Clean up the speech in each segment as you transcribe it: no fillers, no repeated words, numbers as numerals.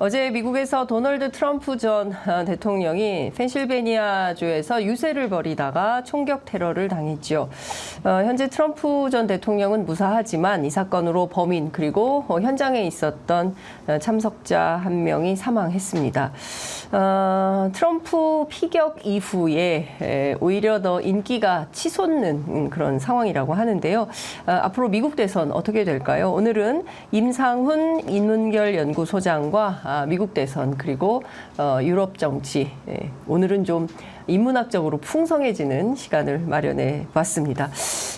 어제 미국에서 도널드 트럼프 전 대통령이 펜실베니아주에서 유세를 벌이다가 총격 테러를 당했죠. 현재 트럼프 전 대통령은 무사하지만 이 사건으로 범인 그리고 현장에 있었던 참석자 한 명이 사망했습니다. 트럼프 피격 이후에 오히려 더 인기가 치솟는 그런 상황이라고 하는데요. 앞으로 미국 대선 어떻게 될까요? 오늘은 임상훈 인문결 연구소장과 미국 대선 그리고 유럽 정치 오늘은 좀 인문학적으로 풍성해지는 시간을 마련해 봤습니다.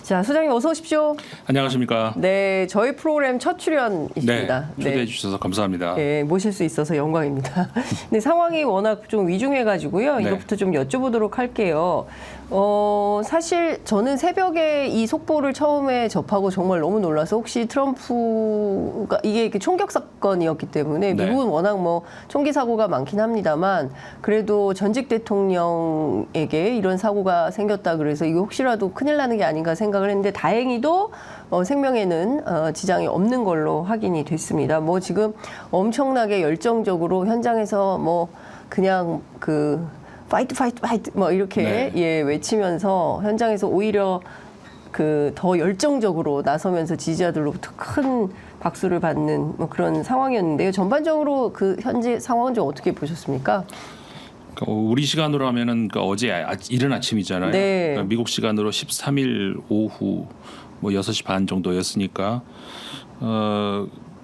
자, 소장님 어서 오십시오. 안녕하십니까? 네, 저희 프로그램 첫 출연이십니다. 네, 초대해 주셔서 감사합니다. 네, 모실 수 있어서 영광입니다. 근데 상황이 워낙 좀 위중해가지고요. 네. 이것부터 좀 여쭤보도록 할게요. 사실 저는 새벽에 이 속보를 처음에 접하고 정말 너무 놀라서 혹시 트럼프가 이게 총격 사건이었기 때문에 네. 미국은 워낙 뭐 총기 사고가 많긴 합니다만 그래도 전직 대통령에게 이런 사고가 생겼다 그래서 이거 혹시라도 큰일 나는 게 아닌가 생각을 했는데 다행히도 생명에는 지장이 없는 걸로 확인이 됐습니다. 뭐 지금 엄청나게 열정적으로 현장에서 뭐 그냥 그 파이트 뭐 이렇게 네. 외치면서 현장에서 오히려 그 더 열정적으로 나서면서 지지자들로부터 큰 박수를 받는 뭐 그런 상황이었는데요. 전반적으로 그 현재 상황은 좀 어떻게 보셨습니까? 우리 시간으로 하면은 어제 이른 아침이잖아요. 네. 그러니까 미국 시간으로 13일 오후 뭐 6시 반 정도였으니까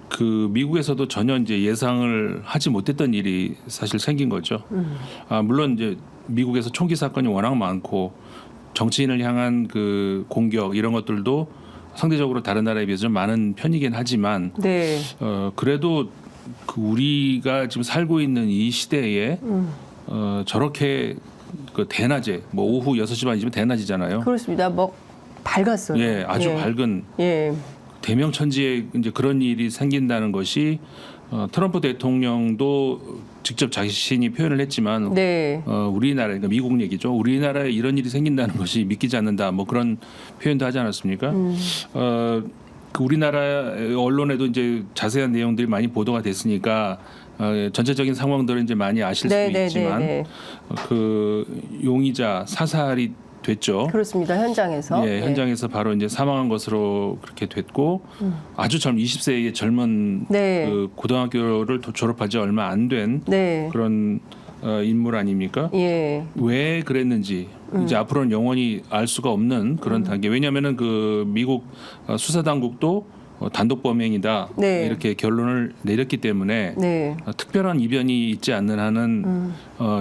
그 미국에서도 전혀 이제 예상을 하지 못했던 일이 사실 생긴 거죠. 물론 이제 미국에서 총기 사건이 워낙 많고 정치인을 향한 그 공격 이런 것들도 상대적으로 다른 나라에 비해서 좀 많은 편이긴 하지만 네. 그래도 그 우리가 지금 살고 있는 이 시대에 저렇게 그 대낮에 뭐 오후 6시 반이면 대낮이잖아요. 그렇습니다. 뭐 밝았어요. 예, 아주 밝은 대명천지에 이제 그런 일이 생긴다는 것이 트럼프 대통령도 직접 자신이 표현을 했지만 네. 우리나라 그러니까 미국 얘기죠. 우리나라에 이런 일이 생긴다는 것이 믿기지 않는다. 뭐 그런 표현도 하지 않았습니까? 그 우리나라 언론에도 이제 자세한 내용들이 많이 보도가 됐으니까 전체적인 상황들은 이제 많이 아실 수 있지만 그 용의자 사살이 됐죠. 그렇습니다. 현장에서. 예, 현장에서 바로 이제 사망한 것으로 그렇게 됐고 아주 젊은 20세의 젊은 그 고등학교를 졸업하지 얼마 안 된 그런 인물 아닙니까? 예. 왜 그랬는지 이제 앞으로는 영원히 알 수가 없는 그런 단계. 왜냐하면은 그 미국 수사 당국도 단독 범행이다 이렇게 결론을 내렸기 때문에 특별한 이변이 있지 않는 한은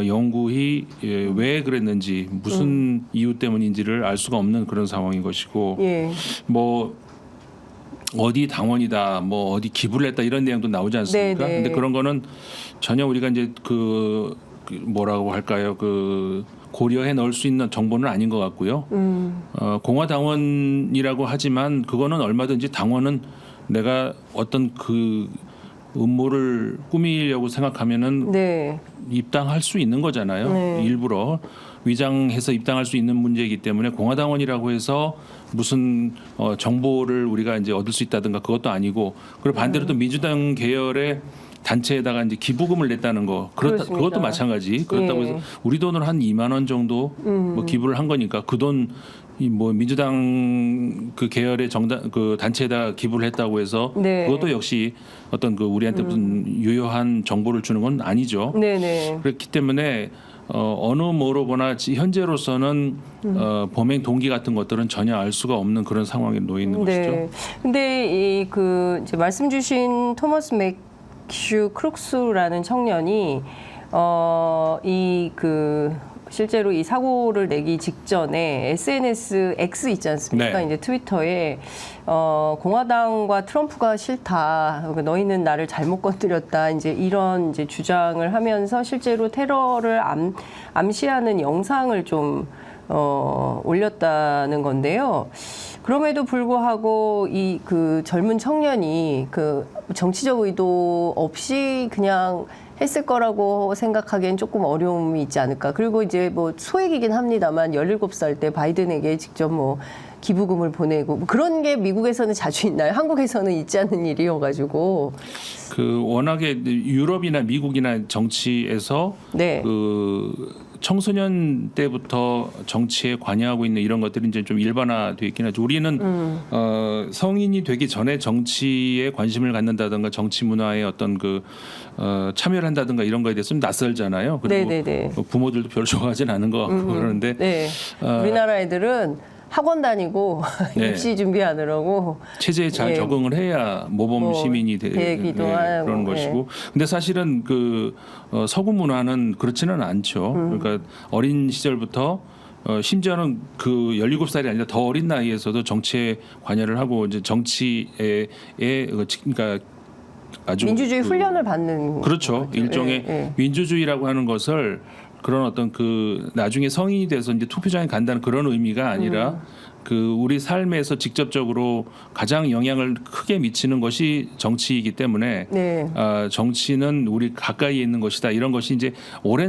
영구히 왜 그랬는지 무슨 이유 때문인지를 알 수가 없는 그런 상황인 것이고 뭐 어디 당원이다 뭐 어디 기부를 했다 이런 내용도 나오지 않습니까? 근데 그런 거는 전혀 우리가 이제 그 뭐라고 할까요? 그 고려해 넣을 수 있는 정보는 아닌 것 같고요. 공화당원이라고 하지만 그거는 얼마든지 당원은 내가 어떤 그 음모를 꾸미려고 생각하면은 입당할 수 있는 거잖아요. 일부러 위장해서 입당할 수 있는 문제이기 때문에 공화당원이라고 해서 무슨 정보를 우리가 이제 얻을 수 있다든가 그것도 아니고 그리고 반대로 또 민주당 계열의 단체에다가 이제 기부금을 냈다는 거 그것도 마찬가지. 그렇다고 해서 우리 돈으로 한 2만 원 정도 뭐 기부를 한 거니까 그 돈 뭐 민주당 그 계열의 정당 그 단체에다 기부를 했다고 해서 그것도 역시 어떤 그 우리한테 무슨 유효한 정보를 주는 건 아니죠. 그렇기 때문에 어느 뭐로 보나 현재로서는 범행 동기 같은 것들은 전혀 알 수가 없는 그런 상황에 놓여 있는 것이죠. 근데 이 그 이제 말씀 주신 토머스 맥슈 크룩스라는 청년이 이 그 실제로 이 사고를 내기 직전에 SNS X 있지 않습니까? 이제 트위터에 공화당과 트럼프가 싫다. 그러니까 너희는 나를 잘못 건드렸다. 이제 이런 이제 주장을 하면서 실제로 테러를 암시하는 영상을 좀 올렸다는 건데요. 그럼에도 불구하고 이 그 젊은 청년이 그 정치적 의도 없이 그냥 했을 거라고 생각하기엔 조금 어려움이 있지 않을까. 그리고 이제 뭐 소액이긴 합니다만 17살 때 바이든에게 직접 뭐 기부금을 보내고 뭐 그런 게 미국에서는 자주 있나요? 한국에서는 있지 않은 일이어가지고. 그 워낙에 유럽이나 미국이나 정치에서 네. 그 청소년 때부터 정치에 관여하고 있는 이런 것들이 이제 좀 일반화돼 있긴 하죠. 우리는 성인이 되기 전에 정치에 관심을 갖는다든가 정치 문화에 어떤 그 참여를 한다든가 이런 거에 대해서 좀 낯설잖아요. 그리고 네네네. 부모들도 별로 좋아하진 않은 것 같고 그러는데 네. 우리나라 애들은 학원 다니고 네. 입시 준비하느라고 체제에 잘 예. 적응을 해야 모범 뭐 시민이 되기도 하고, 그런 것이고. 근데 사실은 그 서구 문화는 그렇지는 않죠. 그러니까 어린 시절부터 심지어는 그 17살이 아니라 더 어린 나이에서도 정치에 관여를 하고 이제 정치에 그러니까 아주 민주주의 훈련을 받는 그렇죠. 거죠. 일종의 예, 예. 민주주의라고 하는 것을 그런 어떤 그 나중에 성인이 돼서 이제 투표장에 간다는 그런 의미가 아니라 그 우리 삶에서 직접적으로 가장 영향을 크게 미치는 것이 정치이기 때문에 네. 정치는 우리 가까이에 있는 것이다. 이런 것이 이제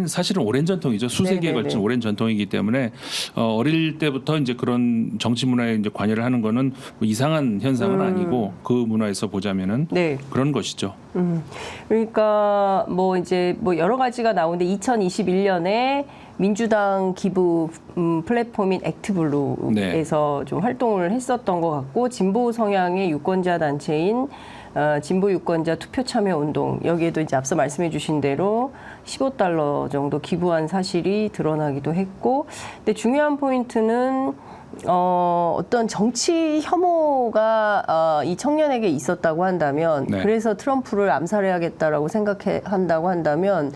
사실은 오랜 전통이죠. 수세기에 네네네. 걸친 오랜 전통이기 때문에 어릴 때부터 이제 그런 정치 문화에 이제 관여를 하는 거는 뭐 이상한 현상은 아니고 그 문화에서 보자면은 네. 그런 것이죠. 그러니까 뭐 이제 뭐 여러 가지가 나오는데 2021년에 민주당 기부 플랫폼인 액트블루에서 좀 활동을 했었던 것 같고 진보 성향의 유권자 단체인 진보 유권자 투표 참여 운동 여기에도 이제 앞서 말씀해 주신 대로 $15 정도 기부한 사실이 드러나기도 했고 근데 중요한 포인트는 어떤 정치 혐오가 이 청년에게 있었다고 한다면 네. 그래서 트럼프를 암살해야겠다라고 생각한다고 한다면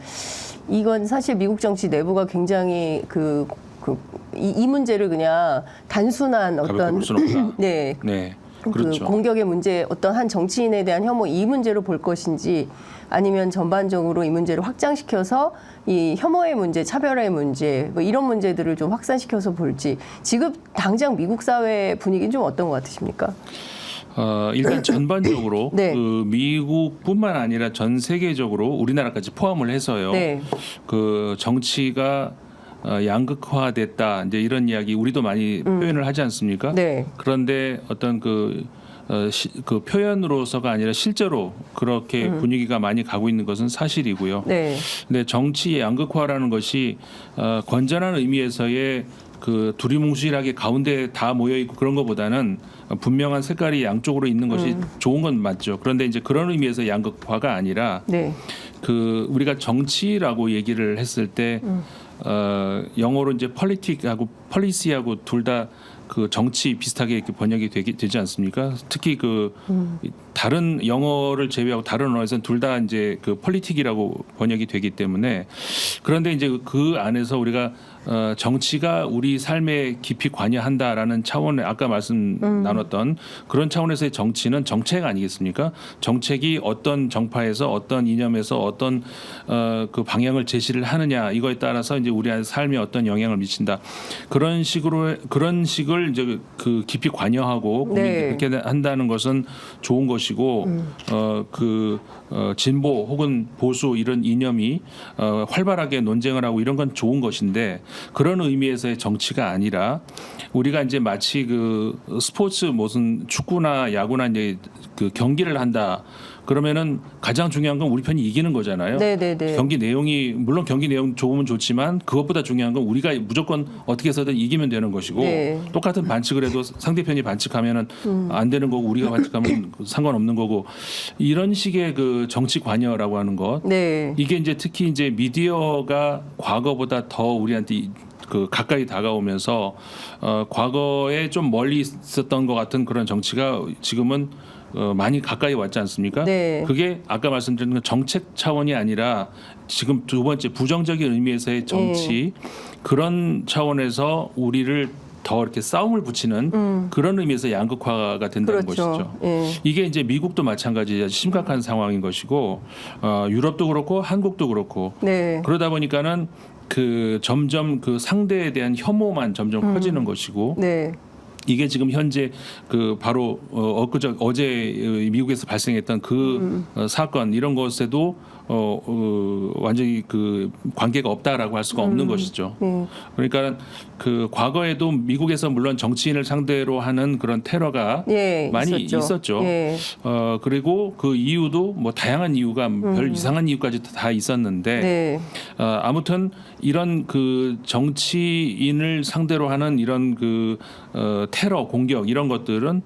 이건 사실 미국 정치 내부가 굉장히 이 문제를 그냥 단순한 가볍게 어떤 볼 수는 없다. 네. 네. 그 그렇죠. 공격의 문제, 어떤 한 정치인에 대한 혐오 이 문제로 볼 것인지 아니면 전반적으로 이 문제를 확장시켜서 이 혐오의 문제, 차별의 문제 뭐 이런 문제들을 좀 확산시켜서 볼지 지금 당장 미국 사회 분위기는 좀 어떤 것 같으십니까? 일단 전반적으로 네. 그 미국뿐만 아니라 전 세계적으로 우리나라까지 포함을 해서요. 네. 그 정치가 양극화됐다 이제 이런 이야기 우리도 많이 표현을 하지 않습니까? 네. 그런데 어떤 그 표현으로서가 아니라 실제로 그렇게 분위기가 많이 가고 있는 것은 사실이고요. 네. 근데 정치 양극화라는 것이 건전한 의미에서의 그 두리뭉실하게 가운데 다 모여 있고 그런 것보다는 분명한 색깔이 양쪽으로 있는 것이 좋은 건 맞죠. 그런데 이제 그런 의미에서 양극화가 아니라 네. 그 우리가 정치라고 얘기를 했을 때 영어로 이제 politic하고 policy하고 둘 다 그 정치 비슷하게 이렇게 번역이 되지 않습니까? 특히 그 다른 영어를 제외하고 다른 언어에서는 둘 다 이제 그 politic이라고 번역이 되기 때문에 그런데 이제 그 안에서 우리가 정치가 우리 삶에 깊이 관여한다라는 차원의 아까 말씀 나눴던 그런 차원에서의 정치는 정책 아니겠습니까? 정책이 어떤 정파에서 어떤 이념에서 어떤 그 방향을 제시를 하느냐 이거에 따라서 이제 우리 삶에 어떤 영향을 미친다. 그런 식을 이제 그 깊이 관여하고 네. 그렇게 한다는 것은 좋은 것이고 진보 혹은 보수 이런 이념이 활발하게 논쟁을 하고 이런 건 좋은 것인데 그런 의미에서의 정치가 아니라 우리가 이제 마치 그 스포츠 무슨 축구나 야구나 이제 그 경기를 한다. 그러면은 가장 중요한 건 우리 편이 이기는 거잖아요. 네네네. 경기 내용이 물론 경기 내용 좋으면 좋지만 그것보다 중요한 건 우리가 무조건 어떻게 해서든 이기면 되는 것이고 네. 똑같은 반칙을 해도 상대편이 반칙하면은 안 되는 거고 우리가 반칙하면 상관없는 거고 이런 식의 그 정치 관여라고 하는 것 네. 이게 이제 특히 이제 미디어가 과거보다 더 우리한테 그 가까이 다가오면서 과거에 좀 멀리 있었던 것 같은 그런 정치가 지금은 많이 가까이 왔지 않습니까? 네. 그게 아까 말씀드린 건 정책 차원이 아니라 지금 두 번째 부정적인 의미에서의 정치 그런 차원에서 우리를 더 이렇게 싸움을 붙이는 그런 의미에서 양극화가 된다는 그렇죠. 것이죠. 예. 이게 이제 미국도 마찬가지 심각한 상황인 것이고 유럽도 그렇고 한국도 그렇고 네. 그러다 보니까는 그 점점 그 상대에 대한 혐오만 점점 커지는 것이고 네. 이게 지금 현재 그 바로 어제 미국에서 발생했던 그 사건 이런 것에도 완전히 그 관계가 없다라고 할 수가 없는 것이죠. 그러니까 그 과거에도 미국에서 물론 정치인을 상대로 하는 그런 테러가 많이 있었죠. 그리고 그 이유도 뭐 다양한 이유가 별 이상한 이유까지 다 있었는데 아무튼 이런 그 정치인을 상대로 하는 이런 그 테러 공격 이런 것들은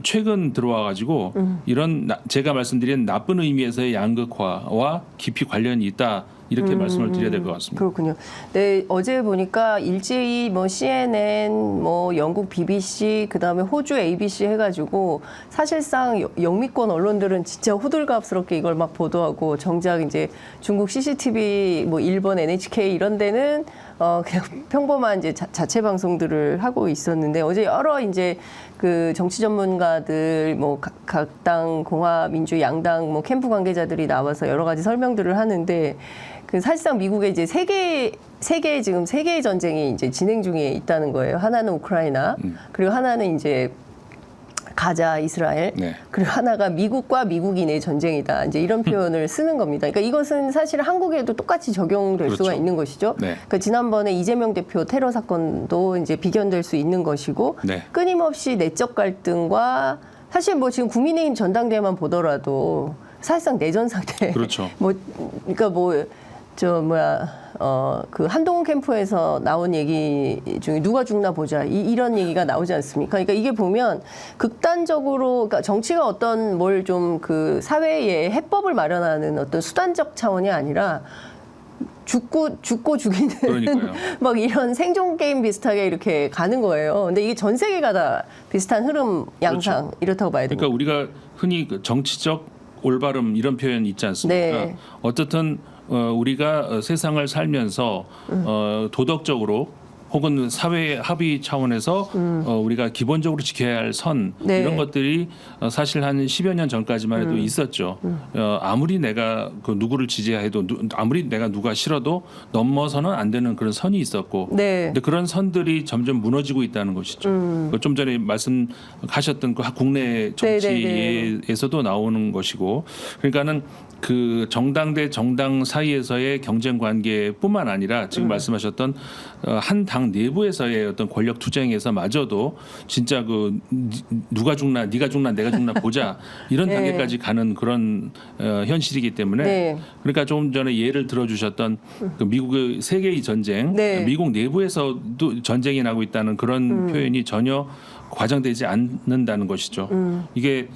최근 들어와 가지고 이런 제가 말씀드린 나쁜 의미에서의 양극화와 깊이 관련이 있다. 이렇게 말씀을 드려야 될 것 같습니다. 그렇군요. 네, 어제 보니까 일제히 뭐 CNN, 뭐 영국 BBC, 그다음에 호주 ABC 해가지고 사실상 영미권 언론들은 진짜 호들갑스럽게 이걸 막 보도하고 정작 이제 중국 CCTV, 뭐 일본 NHK 이런 데는 그냥 평범한 이제 자체 방송들을 하고 있었는데 어제 여러 이제 그 정치 전문가들 뭐 각 당 공화 민주 양당 뭐 캠프 관계자들이 나와서 여러 가지 설명들을 하는데 그 사실상 미국의 이제 세 개의 전쟁이 이제 진행 중에 있다는 거예요. 하나는 우크라이나, 그리고 하나는 이제 가자, 이스라엘, 그리고 하나가 미국과 미국인의 전쟁이다. 이제 이런 표현을 쓰는 겁니다. 그러니까 이것은 사실 한국에도 똑같이 적용될 수가 있는 것이죠. 그러니까 지난번에 이재명 대표 테러 사건도 이제 비견될 수 있는 것이고 끊임없이 내적 갈등과 사실 뭐 지금 국민의힘 전당대회만 보더라도 사실상 내전 상태. 뭐 그러니까 뭐 그 한동훈 캠프에서 나온 얘기 중에 누가 죽나 보자 이런 얘기가 나오지 않습니까? 그러니까 이게 보면 극단적으로 그러니까 정치가 어떤 뭘 좀 그 사회에 해법을 마련하는 어떤 수단적 차원이 아니라 죽고 죽이는 막 이런 생존 게임 비슷하게 이렇게 가는 거예요. 근데 이게 전 세계가 다 비슷한 흐름 양상 이렇다고 봐야 됩니다. 그러니까 우리가 흔히 그 정치적 올바름 이런 표현 있지 않습니까? 어쨌든 우리가 세상을 살면서 도덕적으로 혹은 사회 합의 차원에서 우리가 기본적으로 지켜야 할 선 이런 것들이 사실 한 10여 년 전까지만 해도 있었죠. 아무리 내가 그 누구를 지지해도 아무리 내가 누가 싫어도 넘어서는 안 되는 그런 선이 있었고 근데 그런 선들이 점점 무너지고 있다는 것이죠. 좀 전에 말씀하셨던 그 국내 정치에서도 나오는 것이고 그러니까는 그 정당 대 정당 사이에서의 경쟁 관계뿐만 아니라 지금 말씀하셨던 한 당 내부에서의 어떤 권력 투쟁에서마저도 진짜 그 누가 죽나 네가 죽나 내가 죽나 보자 이런 단계까지 가는 그런 현실이기 때문에 그러니까 조금 전에 예를 들어주셨던 그 미국의 세계의 전쟁 미국 내부에서도 전쟁이 나고 있다는 그런 표현이 전혀 과장되지 않는다는 것이죠. 이게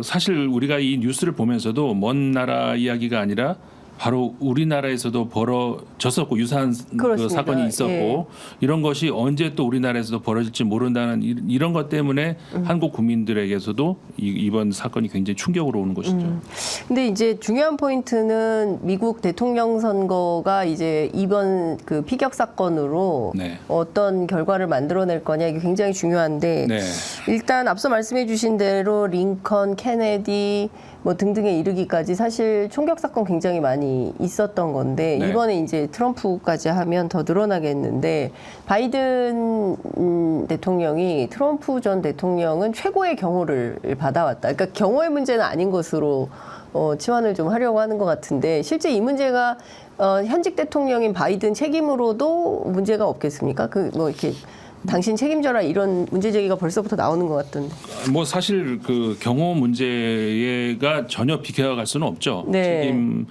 사실 우리가 이 뉴스를 보면서도 먼 나라 이야기가 아니라 바로 우리나라에서도 벌어졌었고 유사한 그 사건이 있었고 이런 것이 언제 또 우리나라에서도 벌어질지 모른다는 이런 것 때문에 한국 국민들에게서도 이번 사건이 굉장히 충격으로 오는 것이죠. 근데 이제 중요한 포인트는 미국 대통령 선거가 이제 이번 그 피격 사건으로 어떤 결과를 만들어낼 거냐 이게 굉장히 중요한데 일단 앞서 말씀해 주신 대로 링컨, 케네디 뭐 등등에 이르기까지 사실 총격 사건 굉장히 많이 있었던 건데 이번에 이제 트럼프까지 하면 더 늘어나겠는데 바이든 대통령이 트럼프 전 대통령은 최고의 경호를 받아왔다. 그러니까 경호의 문제는 아닌 것으로 치환을 좀 하려고 하는 것 같은데 실제 이 문제가 현직 대통령인 바이든 책임으로도 문제가 없겠습니까? 그 뭐 이렇게 당신 책임져라 이런 문제 제기가 벌써부터 나오는 것 같던데. 뭐 사실 그 경호 문제가 전혀 비켜갈 수는 없죠. 책임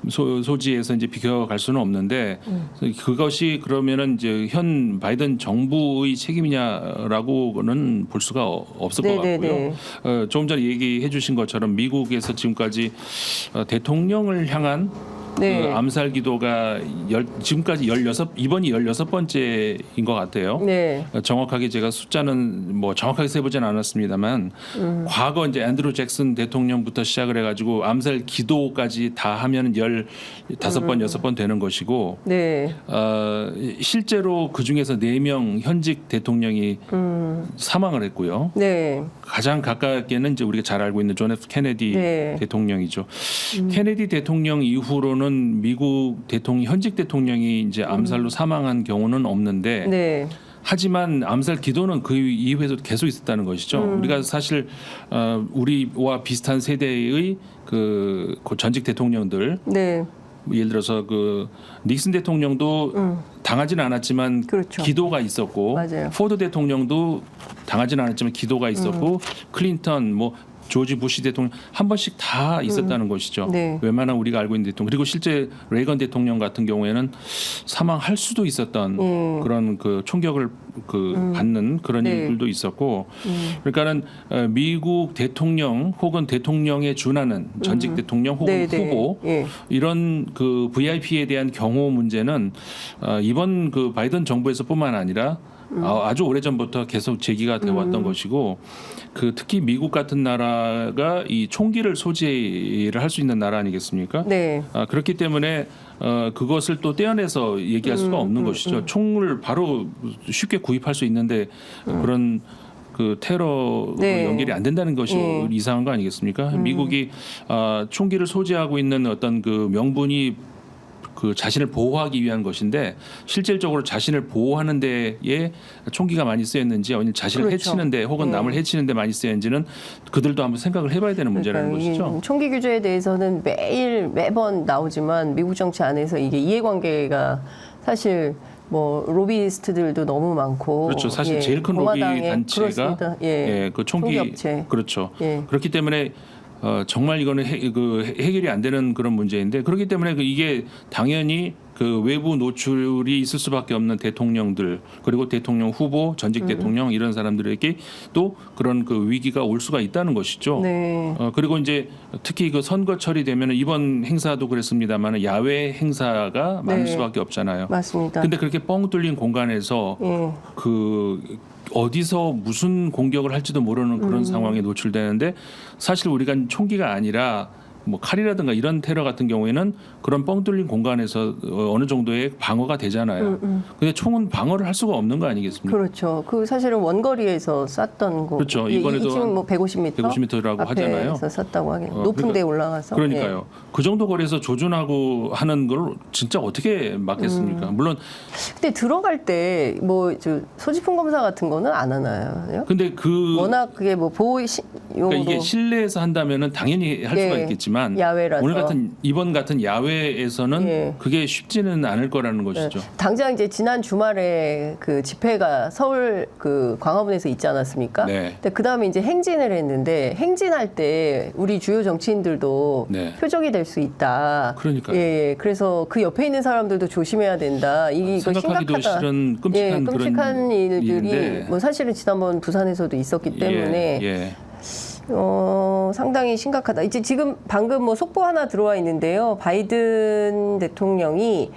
소지에서 이제 비켜갈 수는 없는데 그것이 그러면은 이제 현 바이든 정부의 책임이냐라고는 볼 수가 없을 것 같고요. 조금 전에 얘기해주신 것처럼 미국에서 지금까지 대통령을 향한 그 암살 기도가 지금까지 이번이 16번째인 것 같아요. 정확하게 제가 숫자는 뭐 정확하게 세보진 않았습니다만 과거 이제 앤드루 잭슨 대통령부터 시작을 해가지고 암살 기도까지 다 하면 15번, 6번 되는 것이고 실제로 그 중에서 4명 현직 대통령이 사망을 했고요. 가장 가깝게는 이제 우리가 잘 알고 있는 존 F 케네디 대통령이죠. 케네디 대통령 이후로는 미국 현직 대통령이 이제 암살로 사망한 경우는 없는데 하지만 암살 기도는 그 이후에도 계속 있었다는 것이죠. 우리가 사실 우리와 비슷한 세대의 그 전직 대통령들, 네. 예를 들어서 그 닉슨 대통령도 당하지는 않았지만 그렇죠. 기도가 있었고, 맞아요. 포드 대통령도 당하지는 않았지만 기도가 있었고, 클린턴 뭐 조지 부시 대통령 한 번씩 다 있었다는 것이죠. 네. 웬만한 우리가 알고 있는 대통령, 그리고 실제 레이건 대통령 같은 경우에는 사망할 수도 있었던 그런 그 총격을 그 받는 그런 네. 일들도 있었고, 그러니까는 미국 대통령 혹은 대통령에 준하는 전직 대통령 혹은 네, 네. 후보 예. 이런 그 VIP에 대한 경호 문제는 이번 그 바이든 정부에서뿐만 아니라 아주 오래전부터 계속 제기가 되어 왔던 것이고, 그 특히 미국 같은 나라가 이 총기를 소지를 할 수 있는 나라 아니겠습니까? 네. 그렇기 때문에 그것을 또 떼어내서 얘기할 수가 없는 것이죠. 총을 바로 쉽게 구입할 수 있는데 그런 그 테러 네. 연결이 안 된다는 것이 이상한 거 아니겠습니까? 미국이 총기를 소지하고 있는 어떤 그 명분이 그 자신을 보호하기 위한 것인데, 실질적으로 자신을 보호하는 데에 총기가 많이 쓰였는지, 아니면 자신을 그렇죠. 해치는데 혹은 남을 해치는데 많이 쓰였는지는 그들도 한번 생각을 해봐야 되는 문제라는 것이죠. 총기 규제에 대해서는 매번 나오지만 미국 정치 안에서 이게 이해관계가 사실 뭐 로비스트들도 너무 많고, 그렇죠. 사실 제일 큰 로비 단체가 그렇습니다. 그 총기 업체. 그렇죠. 예. 그렇기 때문에 정말 이거는 해결이 안 되는 그런 문제인데, 그렇기 때문에 이게 당연히 그 외부 노출이 있을 수밖에 없는 대통령들, 그리고 대통령 후보, 전직 대통령 이런 사람들에게 또 그런 그 위기가 올 수가 있다는 것이죠. 네. 그리고 이제 특히 그 선거철이 되면 이번 행사도 그랬습니다만 야외 행사가 많을 네. 수밖에 없잖아요. 맞습니다. 근데 그렇게 뻥 뚫린 공간에서 예. 그 어디서 무슨 공격을 할지도 모르는 그런 상황에 노출되는데, 사실 우리가 총기가 아니라 뭐 칼이라든가 이런 테러 같은 경우에는 그런 뻥 뚫린 공간에서 어느 정도의 방어가 되잖아요. 근데 총은 방어를 할 수가 없는 거 아니겠습니까? 그렇죠. 그 사실은 원거리에서 쐈던 거. 그렇죠. 이번에도 지금 뭐 150m, 150m라고 하잖아요. 앞에서 쐈다고 하긴. 높은 데 올라가서. 그러니까요. 그 정도 거리에서 조준하고 하는 걸 진짜 어떻게 막겠습니까? 물론 근데 들어갈 때 뭐 소지품 검사 같은 거는 안 하나요? 근데 워낙 그게 뭐 보호용으로. 그러니까 이게 실내에서 한다면은 당연히 할 수가 있겠지만, 야외라서. 이번 같은 야외에서는 그게 쉽지는 않을 거라는 것이죠. 당장 이제 지난 주말에 그 집회가 서울 그 광화문에서 있지 않았습니까? 네. 근데 그 다음에 이제 행진을 했는데, 행진할 때 우리 주요 정치인들도 네. 표적이 될 수 있다. 그러니까요. 예. 그래서 그 옆에 있는 사람들도 조심해야 된다. 이거 생각하기도 심각하다. 싫은 끔찍한 끔찍한 그런 일들이 일인데. 뭐 사실은 지난번 부산에서도 있었기 때문에 예. 상당히 심각하다. 이제 지금 방금 뭐 속보 하나 들어와 있는데요. 바이든 대통령이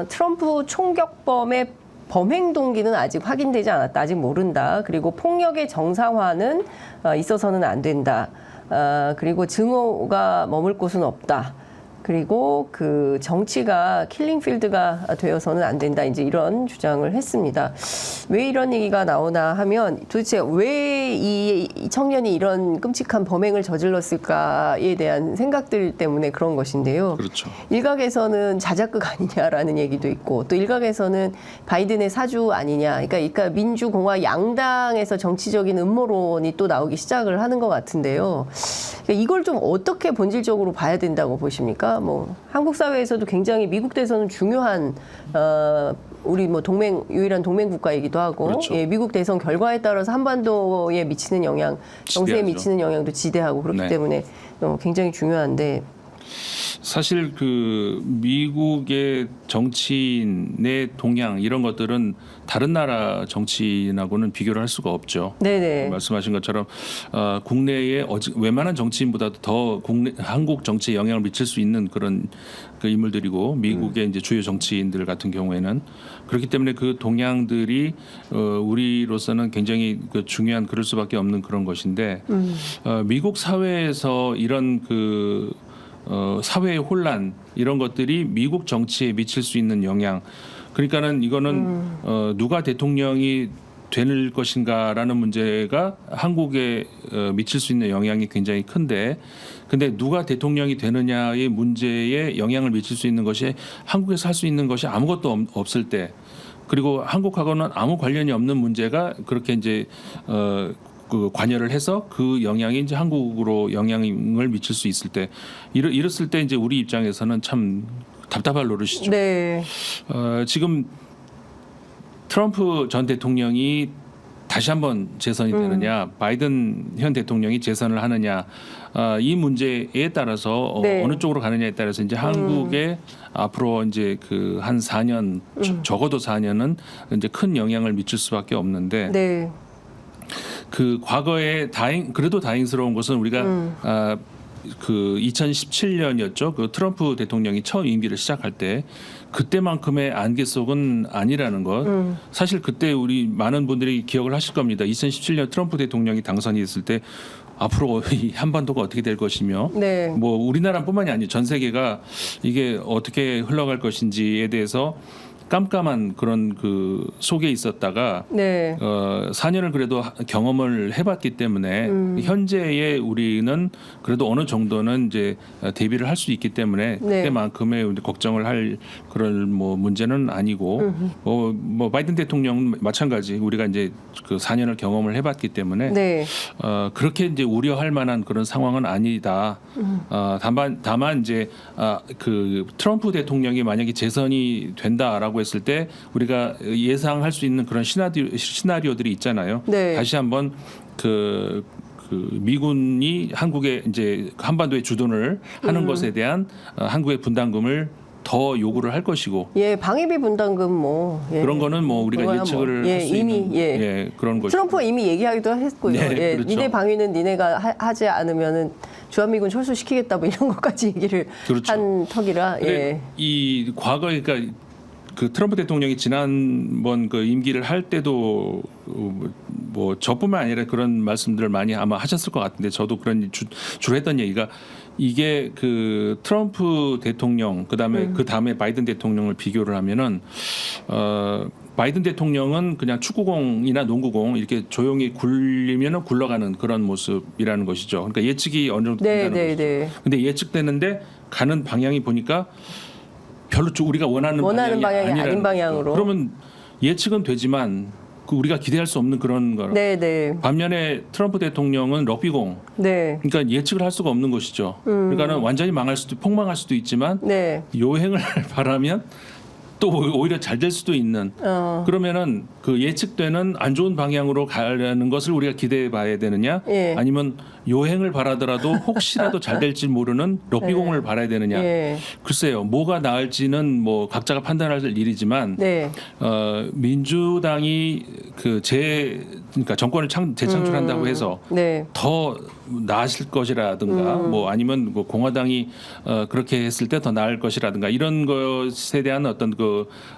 트럼프 총격범의 범행 동기는 아직 확인되지 않았다. 아직 모른다. 그리고 폭력의 정상화는 있어서는 안 된다. 그리고 증오가 머물 곳은 없다. 그리고 그 정치가 킬링필드가 되어서는 안 된다. 이제 이런 주장을 했습니다. 왜 이런 얘기가 나오나 하면, 도대체 왜 이 청년이 이런 끔찍한 범행을 저질렀을까에 대한 생각들 때문에 그런 것인데요. 그렇죠. 일각에서는 자작극 아니냐라는 얘기도 있고, 또 일각에서는 바이든의 사주 아니냐. 그러니까 민주공화 양당에서 정치적인 음모론이 또 나오기 시작을 하는 것 같은데요. 그러니까 이걸 좀 어떻게 본질적으로 봐야 된다고 보십니까? 뭐 한국 사회에서도 굉장히 미국대선은 중요한 우리 뭐 유일한 동맹 국가이기도 하고, 그렇죠. 예, 미국 대선 결과에 따라서 한반도에 미치는 영향, 정세에 지대하죠. 미치는 영향도 지대하고 그렇기 네. 때문에 굉장히 중요한데. 사실 그 미국의 정치인의 동향 이런 것들은 다른 나라 정치인하고는 비교를 할 수가 없죠. 네네. 말씀하신 것처럼 국내의 웬만한 정치인보다도 더 한국 정치에 영향을 미칠 수 있는 그런 그 인물들이고, 미국의 이제 주요 정치인들 같은 경우에는 그렇기 때문에 그 동향들이 우리로서는 굉장히 중요한 그럴 수밖에 없는 그런 것인데, 미국 사회에서 이런 그 사회의 혼란 이런 것들이 미국 정치에 미칠 수 있는 영향, 그러니까는 이거는 누가 대통령이 될 것인가라는 문제가 한국에 미칠 수 있는 영향이 굉장히 큰데, 근데 누가 대통령이 되느냐의 문제에 영향을 미칠 수 있는 것이 한국에서 할 수 있는 것이 아무것도 없을 때, 그리고 한국하고는 아무 관련이 없는 문제가 그렇게 이제 그 관여를 해서 그 영향이 이제 한국으로 영향을 미칠 수 있을 때 이랬을 때 이제 우리 입장에서는 참 답답할 노릇이죠. 네. 지금 트럼프 전 대통령이 다시 한번 재선이 되느냐, 바이든 현 대통령이 재선을 하느냐, 이 문제에 따라서 네. 어느 쪽으로 가느냐에 따라서 이제 한국의 앞으로 이제 그 한 4년, 적어도 4년은 이제 큰 영향을 미칠 수밖에 없는데, 네. 그 과거에 그래도 다행스러운 것은 우리가 그 2017년이었죠. 그 트럼프 대통령이 처음 임기를 시작할 때 그때만큼의 안개 속은 아니라는 것. 사실 그때 우리 많은 분들이 기억을 하실 겁니다. 2017년 트럼프 대통령이 당선이 됐을 때 앞으로 이 한반도가 어떻게 될 것이며 네. 뭐 우리나라뿐만이 아니고 전 세계가 이게 어떻게 흘러갈 것인지에 대해서 깜깜한 그런 그 속에 있었다가 네. 4년을 그래도 경험을 해봤기 때문에 현재의 우리는 그래도 어느 정도는 이제 대비를 할 수 있기 때문에 네. 그때만큼의 걱정을 할 그런 뭐 문제는 아니고 뭐 바이든 대통령 마찬가지 우리가 이제 그 4년을 경험을 해봤기 때문에 네. 그렇게 이제 우려할 만한 그런 상황은 아니다. 다만 이제 그 트럼프 대통령이 만약에 재선이 된다라고 했을 때 우리가 예상할 수 있는 그런 시나리오들이 있잖아요. 네. 다시 한번 그 미군이 한국에 이제 한반도에 주둔을 하는 것에 대한 한국의 분담금을 더 요구를 할 것이고. 예, 방위비 분담금 뭐 예. 그런 거는 뭐 우리가 그거야 예측을 뭐. 예, 할 수 이미 있는 예. 그런 거죠. 트럼프가 이미 얘기하기도 했고요. 네, 예, 그렇죠. 니네 방위는 니네가 하지 않으면은 주한미군 철수시키겠다 뭐 이런 것까지 얘기를 그렇죠. 한 터기라. 예. 근데 이 과거에 그러니까 그 트럼프 대통령이 지난번 그 임기를 할 때도 뭐 저뿐만 아니라 그런 말씀들을 많이 아마 하셨을 것 같은데 저도 그런 주로 했던 얘기가 이게 그 트럼프 대통령 그다음에 바이든 대통령을 비교를 하면은 바이든 대통령은 그냥 축구공이나 농구공 이렇게 조용히 굴리면은 굴러가는 그런 모습이라는 것이죠. 그러니까 예측이 어느 정도 된다는 네, 것이죠. 네. 근데 예측되는데 가는 방향이 보니까 별로 우리가 원하는 방향이 아니라는 아닌 방향으로. 거죠. 그러면 예측은 되지만 그 우리가 기대할 수 없는 그런 거. 네, 네. 반면에 트럼프 대통령은 럭비공. 네. 그러니까 예측을 할 수가 없는 것이죠. 그러니까는 완전히 폭망할 수도 있지만 네. 요행을 바라면 또 오히려 잘 될 수도 있는. 그러면은 그 예측되는 안 좋은 방향으로 가려는 것을 우리가 기대해 봐야 되느냐? 예. 아니면 요행을 바라더라도 혹시라도 잘 될지 모르는 럭비공을 바라야 되느냐? 예. 글쎄요. 뭐가 나을지는 뭐 각자가 판단할 일이지만 네. 민주당이 그러니까 정권을 재창출한다고 해서 네. 더 나아질 것이라든가 뭐 아니면 뭐 공화당이 그렇게 했을 때 더 나을 것이라든가 이런 것에 대한 어떤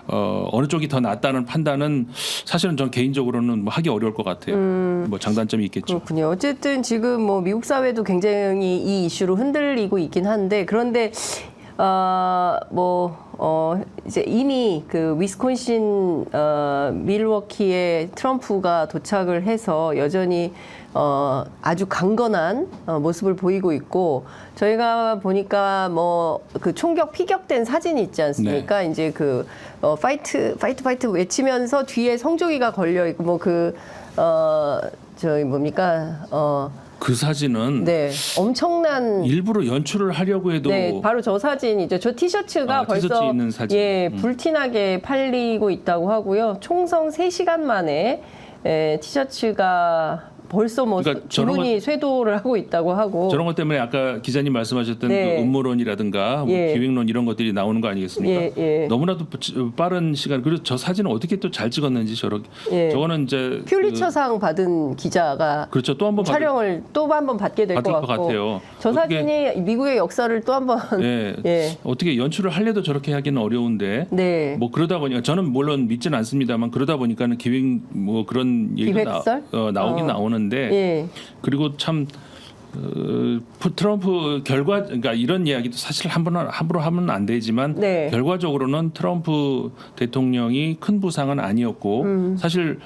어느 쪽이 더 낫다는 판단은 사실은 전 개인적으로는 뭐 하기 어려울 것 같아요. 뭐 장단점이 있겠죠. 그렇군요. 어쨌든 지금 뭐 미국 사회도 굉장히 이 이슈로 흔들리고 있긴 한데 그런데 이제 이미 그 위스콘신 밀워키에 트럼프가 도착을 해서 여전히 아주 강건한 모습을 보이고 있고 저희가 보니까 뭐 그 총격 피격된 사진이 있지 않습니까? 네. 이제 그 파이트 외치면서 뒤에 성조기가 걸려 있고 뭐 저희 뭡니까? 그 사진은 네, 엄청난 일부러 연출을 하려고 해도 네, 바로 저 사진이죠. 저 티셔츠가 티셔츠 벌써 있는 사진. 예, 불티나게 팔리고 있다고 하고요. 총성 3시간 만에 티셔츠가 벌써 뭐 그러니까 주문이 쇄도를 하고 있다고 하고 저런 것 때문에 아까 기자님 말씀하셨던 네. 그 음모론이라든가 뭐 예. 기획론 이런 것들이 나오는 거 아니겠습니까? 예, 예. 너무나도 빠른 시간 그리고 저 사진을 어떻게 또 잘 찍었는지 예. 저거는 이제 퓰리처상 받은 기자가 그렇죠. 또 한번 촬영을 또 한 번 받게 될 것 받을 것 같고 같아요. 저 어떻게- 사진이 미국의 역사를 또 한번 예. 예. 어떻게 연출을 하려도 저렇게 하기는 어려운데 네. 뭐 그러다 보니까 저는 물론 믿지는 않습니다만 그러다 보니까는 기획 뭐 그런 얘기가 기획설? 나오긴 나오는데 예. 그리고 참 트럼프 그러니까 이런 이야기도 사실 함부로 하면 안 되지만 네. 결과적으로는 트럼프 대통령이 큰 부상은 아니었고 사실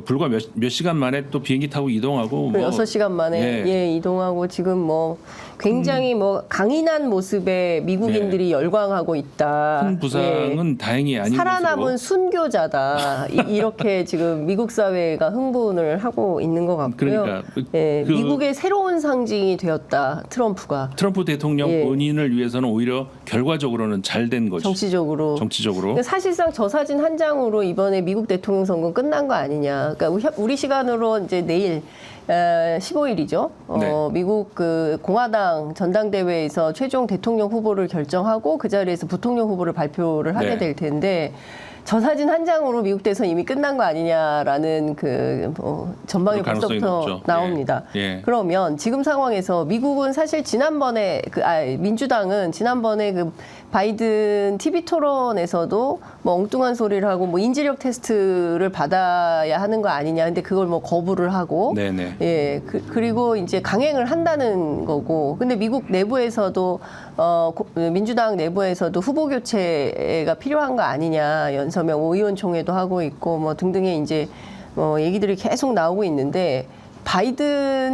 불과 몇 시간 만에 또 비행기 타고 이동하고 뭐 6시간 만에 예, 이동하고 지금 뭐 굉장히 뭐 강인한 모습에 미국인들이 열광하고 있다. 큰 부상은 다행히 아닌 살아남은 것으로. 순교자다. 이렇게 지금 미국 사회가 흥분을 하고 있는 것 같고요. 그러니까 예, 미국의 새로운 상징이 되었다. 트럼프가. 트럼프 대통령 본인을 위해서는 오히려 결과적으로는 잘 된 거죠. 정치적으로. 정치적으로. 사실상 저 사진 한 장으로 이번에 미국 대통령 선거 끝난 거 아니냐. 그러니까 우리 시간으로 이제 내일 15일이죠. 미국 그 공화당 전당대회에서 최종 대통령 후보를 결정하고 그 자리에서 부통령 후보를 발표를 하게 될 텐데 저 사진 한 장으로 미국 대선 이미 끝난 거 아니냐라는 그 전망이 벌써부터 나옵니다. 그러면 지금 상황에서 미국은 사실 지난번에 민주당은 지난번에 그 바이든 TV 토론에서도 뭐 엉뚱한 소리를 하고 뭐 인지력 테스트를 받아야 하는 거 아니냐. 근데 그걸 뭐 거부를 하고 예, 그리고 이제 강행을 한다는 거고. 근데 미국 내부에서도 민주당 내부에서도 후보 교체가 필요한 거 아니냐. 연서명 의원총회도 하고 있고 뭐 등등의 이제 얘기들이 계속 나오고 있는데 바이든이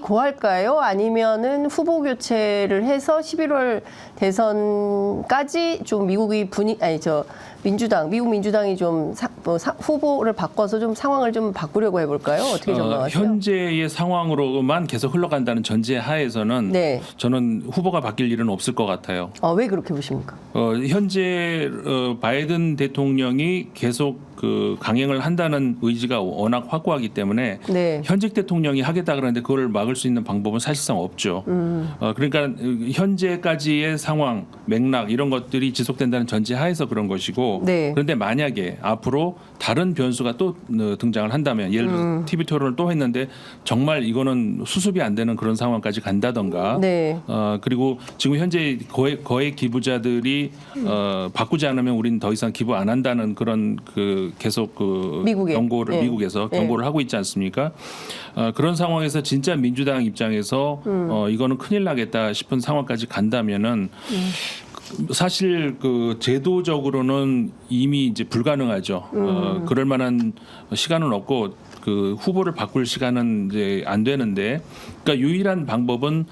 고할까요? 아니면은 후보 교체를 해서 11월 대선까지 좀 미국이 미국 민주당이 좀 후보를 바꿔서 좀 상황을 좀 바꾸려고 해볼까요? 어떻게 전망하세요? 현재의 상황으로만 계속 흘러간다는 전제 하에서는 저는 후보가 바뀔 일은 없을 것 같아요. 왜 그렇게 보십니까? 현재 바이든 대통령이 계속 그 강행을 한다는 의지가 워낙 확고하기 때문에 현직 대통령이 하겠다 그러는데 그걸 막을 수 있는 방법은 사실상 없죠. 그러니까 현재까지의 상황, 맥락 이런 것들이 지속된다는 전제 하에서 그런 것이고 그런데 만약에 앞으로 다른 변수가 또 등장을 한다면 예를 들어 TV 토론을 또 했는데 정말 이거는 수습이 안 되는 그런 상황까지 간다던가 그리고 지금 현재 거액 기부자들이 바꾸지 않으면 우리는 더 이상 기부 안 한다는 그런 그 계속 그 경고를 미국에서 경고를 하고 있지 않습니까? 그런 상황에서 진짜 민주당 입장에서 이거는 큰일 나겠다 싶은 상황까지 간다면은 사실 그 제도적으로는 이미 이제 불가능하죠. 그럴 만한 시간은 없고 그 후보를 바꿀 시간은 이제 안 되는데, 그러니까 유일한 방법은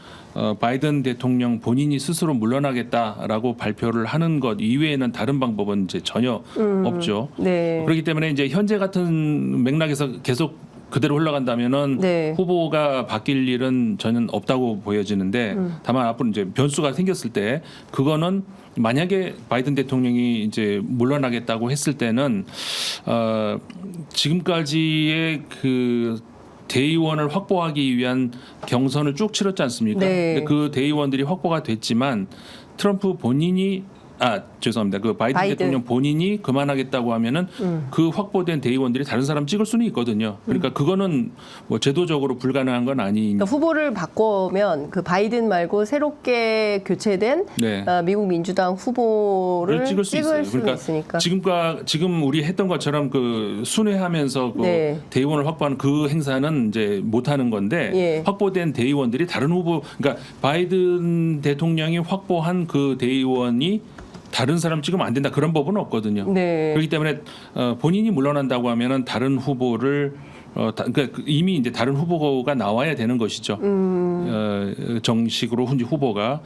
바이든 대통령 본인이 스스로 물러나겠다라고 발표를 하는 것 이외에는 다른 방법은 이제 전혀 없죠. 그렇기 때문에 이제 현재 같은 맥락에서 계속 그대로 흘러간다면은 후보가 바뀔 일은 전혀 없다고 보여지는데 다만 앞으로 이제 변수가 생겼을 때 그거는 만약에 바이든 대통령이 이제 물러나겠다고 했을 때는 지금까지의 그 대의원을 확보하기 위한 경선을 쭉 치렀지 않습니까? 근데 그 대의원들이 확보가 됐지만 트럼프 본인이 죄송합니다. 그 바이든 대통령 본인이 그만하겠다고 하면은 그 확보된 대의원들이 다른 사람 찍을 수는 있거든요. 그러니까 그거는 뭐 제도적으로 불가능한 건 아니니까. 그러니까 후보를 바꾸면 그 바이든 말고 새롭게 교체된 미국 민주당 후보를 찍을 수 그러니까 있으니까. 지금 우리 했던 것처럼 그 순회하면서 그 대의원을 확보하는 그 행사는 이제 못 하는 건데 확보된 대의원들이 다른 후보, 그러니까 바이든 대통령이 확보한 그 대의원이 다른 사람 찍으면 안 된다 그런 법은 없거든요. 그렇기 때문에 본인이 물러난다고 하면은 다른 후보를 그러니까 이미 이제 다른 후보가 나와야 되는 것이죠. 정식으로 후보가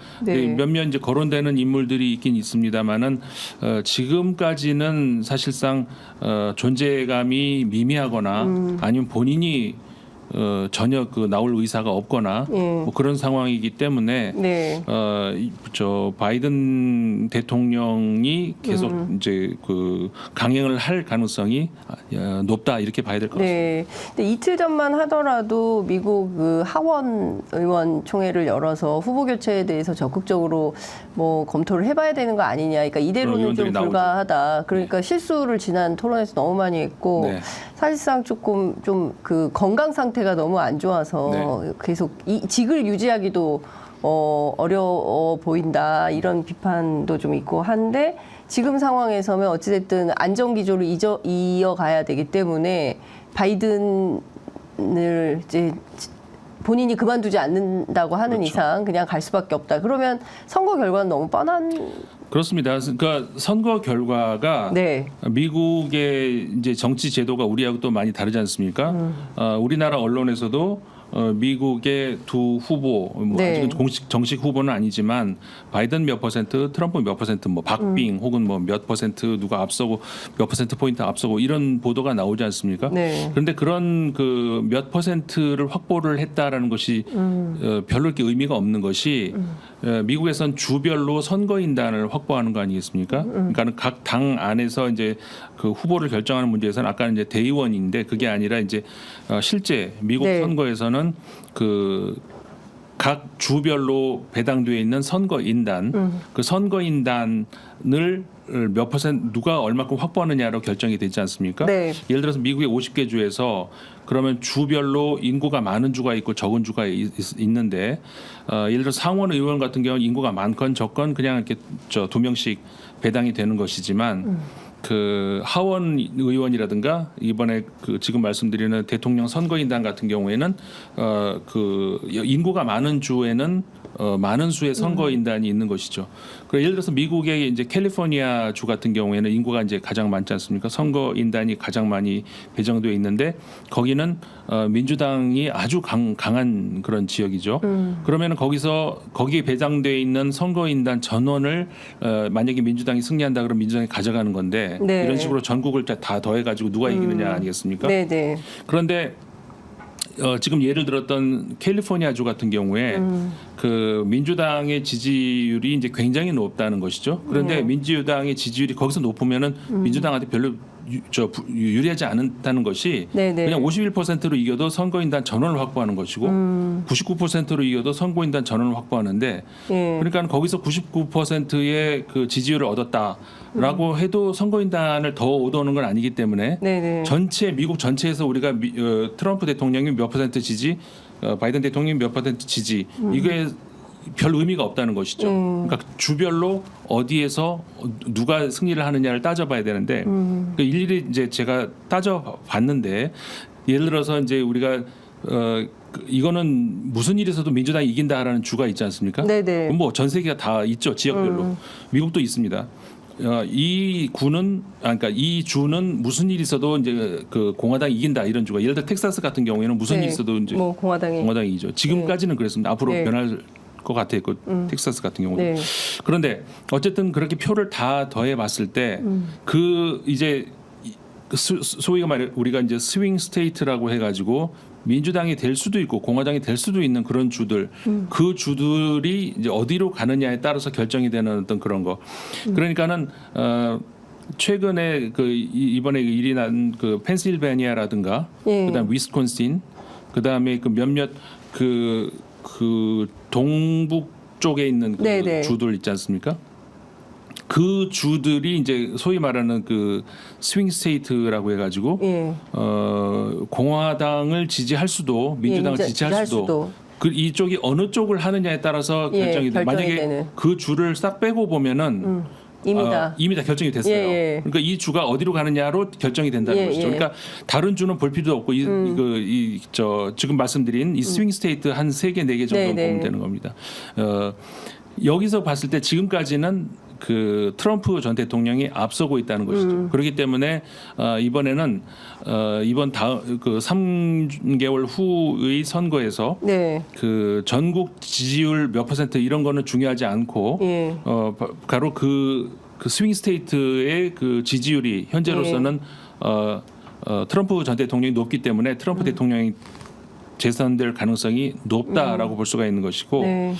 몇몇 이제 거론되는 인물들이 있긴 있습니다만은 지금까지는 사실상 존재감이 미미하거나 아니면 본인이 전혀 그 나올 의사가 없거나 뭐 그런 상황이기 때문에 저 바이든 대통령이 계속 이제 그 강행을 할 가능성이 높다 이렇게 봐야 될 것 같습니다. 근데 이틀 전만 하더라도 미국 그 하원 의원 총회를 열어서 후보 교체에 대해서 적극적으로 뭐 검토를 해봐야 되는 거 아니냐. 그러니까 이대로는 좀 불가하다. 그러니까 실수를 지난 토론에서 너무 많이 했고 사실상 조금 좀 그 건강 상태가 너무 안 좋아서 계속 직을 유지하기도 어려워 보인다 이런 비판도 좀 있고 한데 지금 상황에서는 어찌됐든 안정 기조를 이어가야 되기 때문에 바이든을 이제 본인이 그만두지 않는다고 하는 이상 그냥 갈 수밖에 없다. 그러면 선거 결과는 너무 뻔한 그렇습니다. 그러니까 선거 결과가 네. 미국의 이제 정치 제도가 우리하고 또 많이 다르지 않습니까? 우리나라 언론에서도 미국의 두 후보, 뭐 네. 아직은 정식 후보는 아니지만 바이든 몇 퍼센트, 트럼프 몇 퍼센트, 뭐 박빙 혹은 뭐 몇 퍼센트 누가 앞서고 몇 퍼센트 포인트 앞서고 이런 보도가 나오지 않습니까? 네. 그런데 그런 그 몇 퍼센트를 확보를 했다라는 것이 별로 이렇게 의미가 없는 것이 미국에선 주별로 선거인단을 확보하는 거 아니겠습니까? 그러니까 각 당 안에서 이제 그 후보를 결정하는 문제에서는 아까는 이제 대의원인데 그게 아니라 이제 실제 미국 네. 선거에서는 그 각 주별로 배당되어 있는 선거인단, 그 선거인단을 몇 퍼센트 누가 얼마큼 확보하느냐로 결정이 되지 않습니까? 네. 예를 들어서 미국의 50개 주에서 그러면 주별로 인구가 많은 주가 있고 적은 주가 있는데 예를 들어 상원 의원 같은 경우는 인구가 많건 적건 그냥 이렇게 두 명씩 배당이 되는 것이지만 그 하원 의원이라든가 이번에 그 지금 말씀드리는 대통령 선거인단 같은 경우에는 그 인구가 많은 주에는 많은 수의 선거인단이 있는 것이죠. 예를 들어서 미국의 이제 캘리포니아 주 같은 경우에는 인구가 이제 가장 많지 않습니까? 선거인단이 가장 많이 배정되어 있는데 거기는 민주당이 아주 강한 그런 지역이죠. 그러면 거기에 배당되어 있는 선거인단 전원을 만약에 민주당이 승리한다 그러면 민주당이 가져가는 건데 네. 이런 식으로 전국을 다 더해가지고 누가 이기느냐 아니겠습니까? 네, 네. 그런데 지금 예를 들었던 캘리포니아주 같은 경우에 그 민주당의 지지율이 이제 굉장히 높다는 것이죠. 그런데 민주당의 지지율이 거기서 높으면은 민주당한테 별로 유리하지 않다는 것이 네네. 그냥 51%로 이겨도 선거인단 전원을 확보하는 것이고 99%로 이겨도 선거인단 전원을 확보하는데 예. 그러니까 거기서 99%의 그 지지율을 얻었다라고 해도 선거인단을 더 얻어오는 건 아니기 때문에 네네. 미국 전체에서 우리가 트럼프 대통령이 몇 퍼센트 지지, 바이든 대통령이 몇 퍼센트 지지 이게 별 의미가 없다는 것이죠. 그러니까 주별로 어디에서 누가 승리를 하느냐를 따져봐야 되는데 그러니까 일일이 이제 제가 따져봤는데 예를 들어서 이제 우리가 이거는 무슨 일에서도 민주당이 이긴다라는 주가 있지 않습니까? 네네. 뭐 전 세계가 다 있죠, 지역별로. 미국도 있습니다. 이 구는 그러니까 이 주는 무슨 일이 있어도 이제 그 공화당이 이긴다 이런 주가 예를 들어 텍사스 같은 경우에는 무슨 네. 일이 있어도 이제 뭐 공화당이. 이죠. 지금까지는 그랬습니다. 앞으로 네. 변할 것 같아요. 그 텍사스 같은 경우는. 네. 그런데 어쨌든 그렇게 표를 다 더해 봤을 때 그 이제 소위가 말해 우리가 이제 스윙 스테이트라고 해가지고 민주당이 될 수도 있고 공화당이 될 수도 있는 그런 주들 그 주들이 이제 어디로 가느냐에 따라서 결정이 되는 어떤 그런 거. 그러니까는 최근에 그 이번에 일이 난 그 펜실베니아라든가 예. 그다음 위스콘신 그다음에 그 몇몇 그 동북 쪽에 있는 그 네네. 주들 있지 않습니까? 그 주들이 이제 소위 말하는 그 스윙 스테이트라고 해가지고 예. 공화당을 지지할 수도 민주당을 예, 지지할 수도 그 이쪽이 어느 쪽을 하느냐에 따라서 예, 결정이 돼. 결정이 만약에 되는. 그 주를 싹 빼고 보면은 이미 다 결정이 됐어요. 예, 예. 그러니까 이 주가 어디로 가느냐로 결정이 된다는 예, 것이죠. 예. 그러니까 다른 주는 볼 필요도 없고 지금 말씀드린 이 스윙 스테이트 한 3개, 4개 정도 네, 네. 보면 되는 겁니다. 여기서 봤을 때 지금까지는 그 트럼프 전 대통령이 앞서고 있다는 것이죠. 그렇기 때문에 이번에는 이번 그 3개월 후의 선거에서 네. 그 전국 지지율 몇 퍼센트 이런 거는 중요하지 않고 예. 바로 그 스윙 스테이트의 그 지지율이 현재로서는 트럼프 전 대통령이 높기 때문에 트럼프 대통령이 재선될 가능성이 높다라고 볼 수가 있는 것이고 네.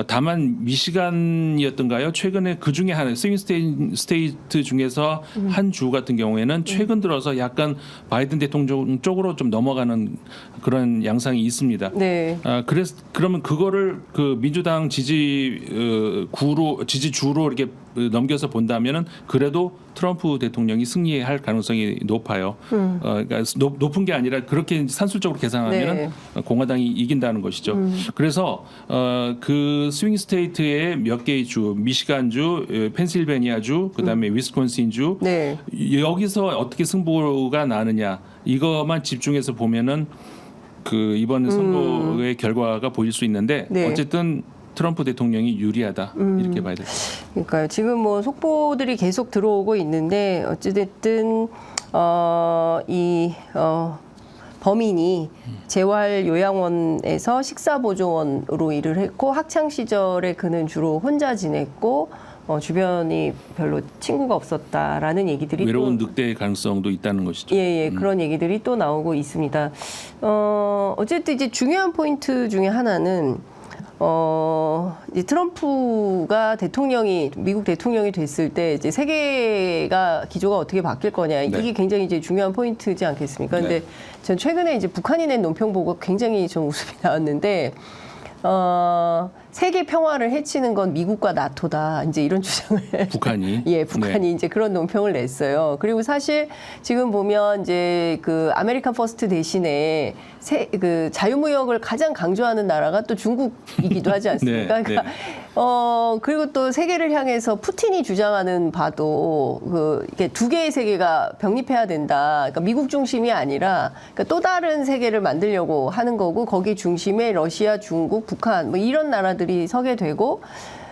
다만 미시간이었던가요? 최근에 그 중에 하나 스윙 스테이트 중에서 한 주 같은 경우에는 최근 들어서 약간 바이든 대통령 쪽으로 좀 넘어가는 그런 양상이 있습니다. 네. 그러면 그거를 그 민주당 지지주로 이렇게 넘겨서 본다면은 그래도 트럼프 대통령이 승리할 가능성이 높아요. 그러니까 높은 게 아니라 그렇게 산술적으로 계산하면은 네. 공화당이 이긴다는 것이죠. 그래서 그 스윙 스테이트의 몇 개의 주, 미시간주, 펜실베니아주, 그다음에 위스콘신주 네. 여기서 어떻게 승부가 나느냐 이것만 집중해서 보면은 그 이번 선거의 결과가 보일 수 있는데 네. 어쨌든 트럼프 대통령이 유리하다 이렇게 봐야 될 것 같습니다. 그러니까요. 지금 뭐 속보들이 계속 들어오고 있는데 어찌됐든 범인이 재활요양원에서 식사보조원으로 일을 했고 학창 시절에 그는 주로 혼자 지냈고 주변이 별로 친구가 없었다라는 얘기들이 외로운 늑대의 가능성도 있다는 것이죠. 예, 그런 얘기들이 또 나오고 있습니다. 어쨌든 이제 중요한 포인트 중에 하나는 이제 트럼프가 미국 대통령이 됐을 때 이제 세계가 기조가 어떻게 바뀔 거냐 이게 굉장히 이제 중요한 포인트지 않겠습니까? 근데 전 최근에 이제 북한이 낸 논평 보고 굉장히 좀 웃음이 나왔는데. 세계 평화를 해치는 건 미국과 나토다. 이제 이런 주장을 북한이 북한이 이제 그런 논평을 냈어요. 그리고 사실 지금 보면 이제 그 아메리칸 퍼스트 대신에 그 자유무역을 가장 강조하는 나라가 또 중국이기도 하지 않습니까? 그러니까 그리고 또 세계를 향해서 푸틴이 주장하는 바도 이게 두 개의 세계가 병립해야 된다. 그러니까 미국 중심이 아니라 그러니까 또 다른 세계를 만들려고 하는 거고 거기 중심에 러시아, 중국, 북한 뭐 이런 나라들이 서게 되고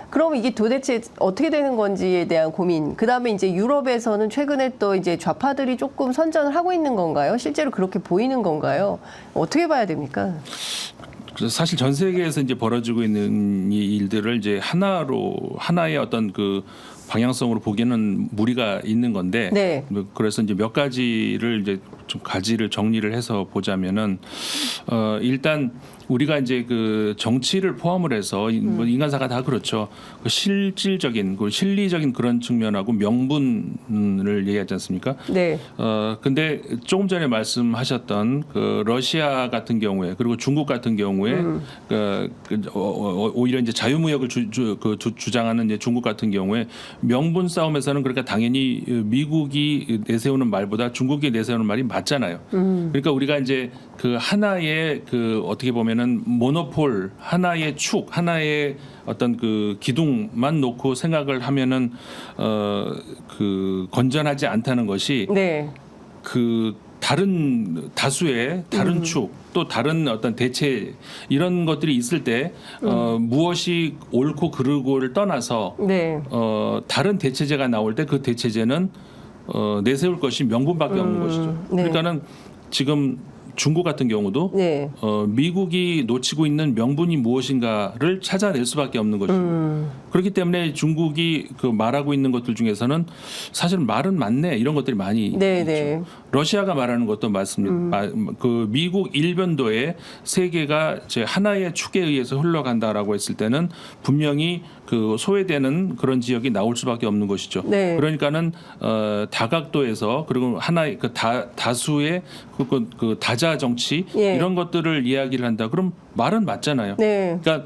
그럼 이게 도대체 어떻게 되는 건지에 대한 고민. 그다음에 이제 유럽에서는 최근에 또 이제 좌파들이 조금 선전을 하고 있는 건가요? 실제로 그렇게 보이는 건가요? 어떻게 봐야 됩니까? 사실 전 세계에서 이제 벌어지고 있는 이 일들을 이제 하나의 어떤 그 방향성으로 보기에는 무리가 있는 건데 그래서 이제 몇 가지를 이제 좀 가지를 정리를 해서 보자면은 일단 우리가 이제 그 정치를 포함을 해서 뭐 인간사가 다 그렇죠. 그 실질적인, 그 실리적인 그런 측면하고 명분을 얘기하지 않습니까? 네. 근데 조금 전에 말씀하셨던 그 러시아 같은 경우에 그리고 중국 같은 경우에 오히려 이제 자유무역을 주장하는 이제 중국 같은 경우에 명분 싸움에서는 그러니까 당연히 미국이 내세우는 말보다 중국이 내세우는 말이 맞잖아요. 그러니까 우리가 이제 그 하나의 그 어떻게 보면은 모노폴 하나의 축 하나의 어떤 그 기둥만 놓고 생각을 하면은 그 건전하지 않다는 것이 그 다수의 다른 축 또 다른 어떤 대체 이런 것들이 있을 때 무엇이 옳고 그르고를 떠나서 다른 대체제가 나올 때 그 대체제는 내세울 것이 명분밖에 없는 것이죠. 그러니까는 지금 중국 같은 경우도 미국이 놓치고 있는 명분이 무엇인가를 찾아낼 수밖에 없는 것이고 그렇기 때문에 중국이 그 말하고 있는 것들 중에서는 사실 말은 맞네 이런 것들이 많이 있죠. 러시아가 말하는 것도 맞습니다. 그 미국 일변도에 세계가 이제 하나의 축에 의해서 흘러간다라고 했을 때는 분명히 그 소외되는 그런 지역이 나올 수밖에 없는 것이죠. 그러니까는 다각도에서 그리고 하나의 그 다수의 그 다자 정치 이런 것들을 이야기를 한다. 그럼 말은 맞잖아요. 그러니까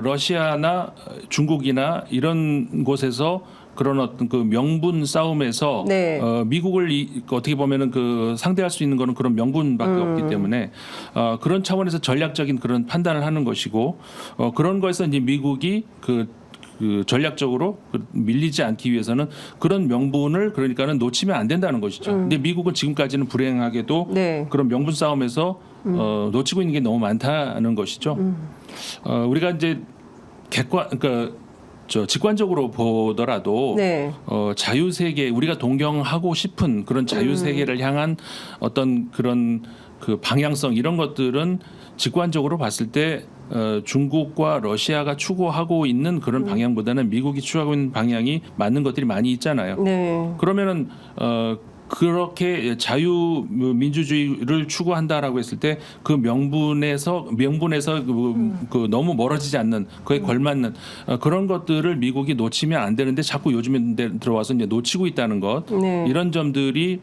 러시아나 중국이나 이런 곳에서 그런 어떤 그 명분 싸움에서 미국을 어떻게 보면은 그 상대할 수 있는 거는 그런 명분밖에 없기 때문에 그런 차원에서 전략적인 그런 판단을 하는 것이고 그런 거에서 이제 미국이 그 전략적으로 밀리지 않기 위해서는 그런 명분을 그러니까는 놓치면 안 된다는 것이죠. 근데 미국은 지금까지는 불행하게도 그런 명분 싸움에서 놓치고 있는 게 너무 많다는 것이죠. 우리가 이제 그러니까 직관적으로 보더라도 자유세계 우리가 동경하고 싶은 그런 자유세계를 향한 어떤 그런 그 방향성 이런 것들은 직관적으로 봤을 때 중국과 러시아가 추구하고 있는 그런 방향보다는 미국이 추구하고 있는 방향이 맞는 것들이 많이 있잖아요. 그러면은 그렇게 자유민주주의를 추구한다라고 했을 때 그 명분에서 그 너무 멀어지지 않는 그에 걸맞는 그런 것들을 미국이 놓치면 안 되는데 자꾸 요즘에 들어와서 이제 놓치고 있다는 것 이런 점들이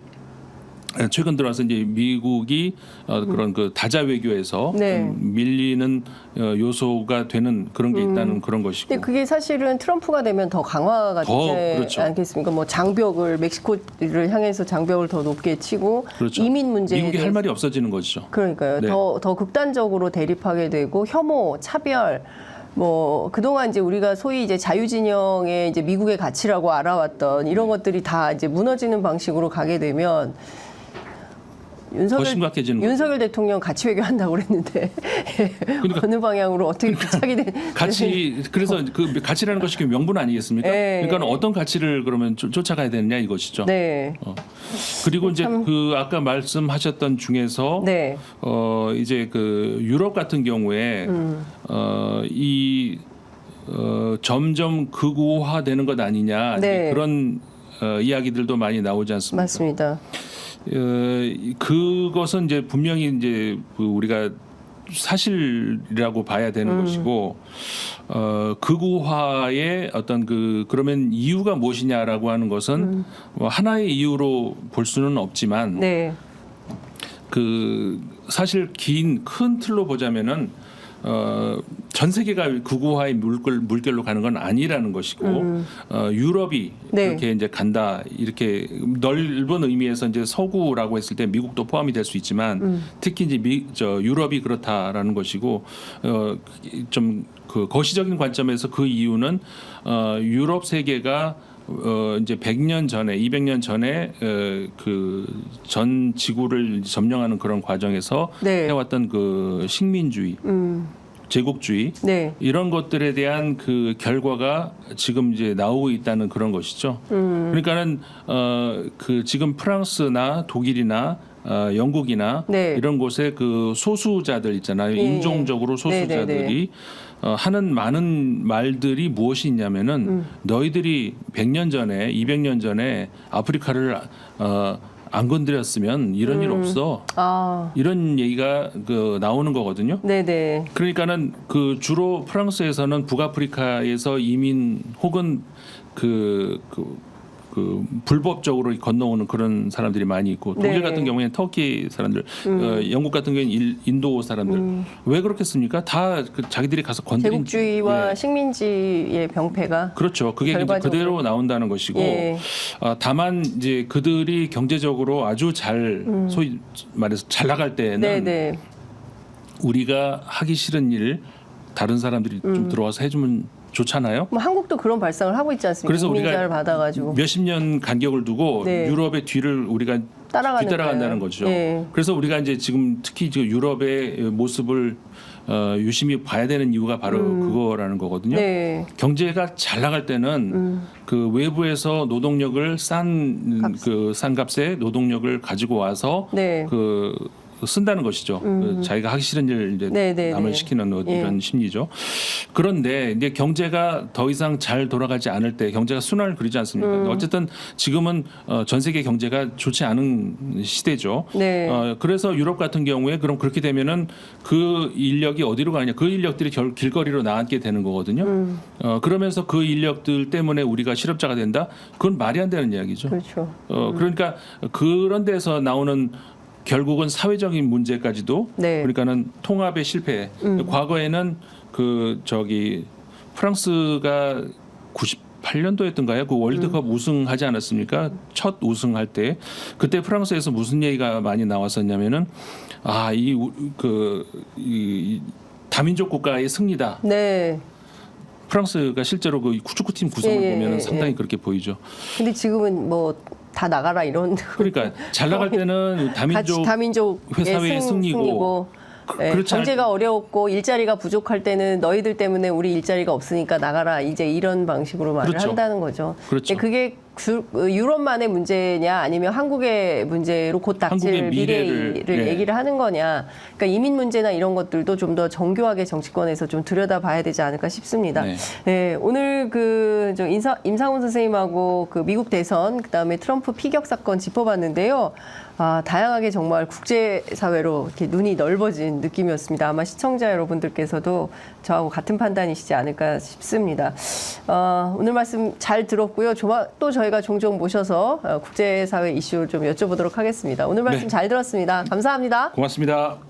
최근 들어와서 이제 미국이 그런 그 다자 외교에서 밀리는 요소가 되는 그런 게 있다는 그런 것이고. 근데 그게 사실은 트럼프가 되면 더 강화가 되지 않겠습니까? 뭐 장벽을 멕시코를 향해서 장벽을 더 높게 치고 이민 문제에 미국이 할 말이 없어지는 것이죠. 그러니까요. 더 극단적으로 대립하게 되고 혐오, 차별. 뭐 그동안 이제 우리가 소위 이제 자유진영의 이제 미국의 가치라고 알아왔던 이런 것들이 다 이제 무너지는 방식으로 가게 되면 더 심각해지는 거죠. 윤석열 대통령 같이 외교한다고 그랬는데 그러니까 어느 방향으로 어떻게 귀착이 된 가치 그래서 그 가치라는 것이 명분 아니겠습니까? 네. 그러니까 어떤 가치를 그러면 쫓아가야 되느냐 이것이죠. 네. 그리고 이제 그 아까 말씀하셨던 중에서 네. 이제 그 유럽 같은 경우에 점점 극우화되는 것 아니냐 네. 그런 이야기들도 많이 나오지 않습니까? 맞습니다. 그것은 이제 분명히 이제 우리가 사실이라고 봐야 되는 것이고 극우화의 어떤 그러면 이유가 무엇이냐라고 하는 것은 뭐 하나의 이유로 볼 수는 없지만 네. 사실 큰 틀로 보자면은 전 세계가 극우화의 물결로 가는 건 아니라는 것이고 유럽이 네. 그렇게 이제 간다 이렇게 넓은 의미에서 이제 서구라고 했을 때 미국도 포함이 될 수 있지만 특히 이제 유럽이 그렇다라는 것이고 좀 거시적인 관점에서 그 이유는 유럽 세계가 이제 100년 전에 200년 전에 전 지구를 점령하는 그런 과정에서 네. 해왔던 그 식민주의, 제국주의 네. 이런 것들에 대한 그 결과가 지금 이제 나오고 있다는 그런 것이죠. 그러니까는 지금 프랑스나 독일이나 영국이나 네. 이런 곳에 그 소수자들 있잖아요. 예, 예. 인종적으로 소수자들이 하는 많은 말들이 무엇이 있냐면은 너희들이 100년 전에 200년 전에 아프리카를 안 건드렸으면 이런 일 없어. 이런 얘기가 나오는 거거든요. 네네. 그러니까는 주로 프랑스에서는 북아프리카에서 이민 혹은 불법적으로 건너오는 그런 사람들이 많이 있고 독일 네. 같은 경우에는 터키 사람들, 영국 같은 경우에는 인도 사람들. 왜 그렇겠습니까? 다 자기들이 가서 건드린 제국주의와 식민지의 병폐가 그렇죠. 그게 이제 결과적으로. 그대로 나온다는 것이고 예. 다만 이제 그들이 경제적으로 아주 잘 소위 말해서 잘 나갈 때에는 네네. 우리가 하기 싫은 일 다른 사람들이 좀 들어와서 해주면 좋잖아요. 뭐 한국도 그런 발상을 하고 있지 않습니까? 그래서 이민자를 우리가 받아가지고 몇십 년 간격을 두고 네. 유럽의 뒤를 우리가 뒤따라간다는 거죠. 예. 그래서 우리가 이제 지금 특히 유럽의 모습을 유심히 봐야 되는 이유가 바로 그거라는 거거든요. 네. 경제가 잘 나갈 때는 그 외부에서 노동력을 싼 값에 노동력을 가지고 와서 네. 쓴다는 것이죠. 자기가 하기 싫은 일 이제 네네네. 남을 시키는 이런 심리죠. 그런데 이제 경제가 더 이상 잘 돌아가지 않을 때 경제가 순환을 그리지 않습니까? 어쨌든 지금은 전 세계 경제가 좋지 않은 시대죠. 네. 그래서 유럽 같은 경우에 그럼 그렇게 되면은 그 인력이 어디로 가느냐? 그 인력들이 길거리로 나앉게 되는 거거든요. 그러면서 그 인력들 때문에 우리가 실업자가 된다? 그건 말이 안 되는 이야기죠. 그렇죠. 그러니까 그런 데서 나오는 결국은 사회적인 문제까지도 네. 그러니까는 통합의 실패. 과거에는 프랑스가 98년도였던가요? 그 월드컵 우승하지 않았습니까? 첫 우승할 때 그때 프랑스에서 무슨 얘기가 많이 나왔었냐면은 이 다민족 국가의 승리다. 네. 프랑스가 실제로 그 축구팀 구성을 보면은 상당히 그렇게 보이죠. 근데 지금은 뭐 다 나가라 이런. 그러니까 잘 나갈 때는 다민족 회사의 승리고. 네, 경제가 어려웠고 일자리가 부족할 때는 너희들 때문에 우리 일자리가 없으니까 나가라 이제 이런 방식으로 말을 그렇죠. 한다는 거죠. 그렇죠. 그게 유럽만의 문제냐 아니면 한국의 문제로 곧 닥칠 한국의 미래를 얘기를 하는 거냐. 그러니까 이민 문제나 이런 것들도 좀 더 정교하게 정치권에서 좀 들여다봐야 되지 않을까 싶습니다. 네. 네, 오늘 임상훈 선생님하고 미국 대선 그다음에 트럼프 피격 사건 짚어봤는데요. 다양하게 정말 국제사회로 이렇게 눈이 넓어진 느낌이었습니다. 아마 시청자 여러분들께서도 저하고 같은 판단이시지 않을까 싶습니다. 오늘 말씀 잘 들었고요. 또 저희가 종종 모셔서 국제사회 이슈를 좀 여쭤보도록 하겠습니다. 오늘 말씀 잘 들었습니다. 감사합니다. 고맙습니다.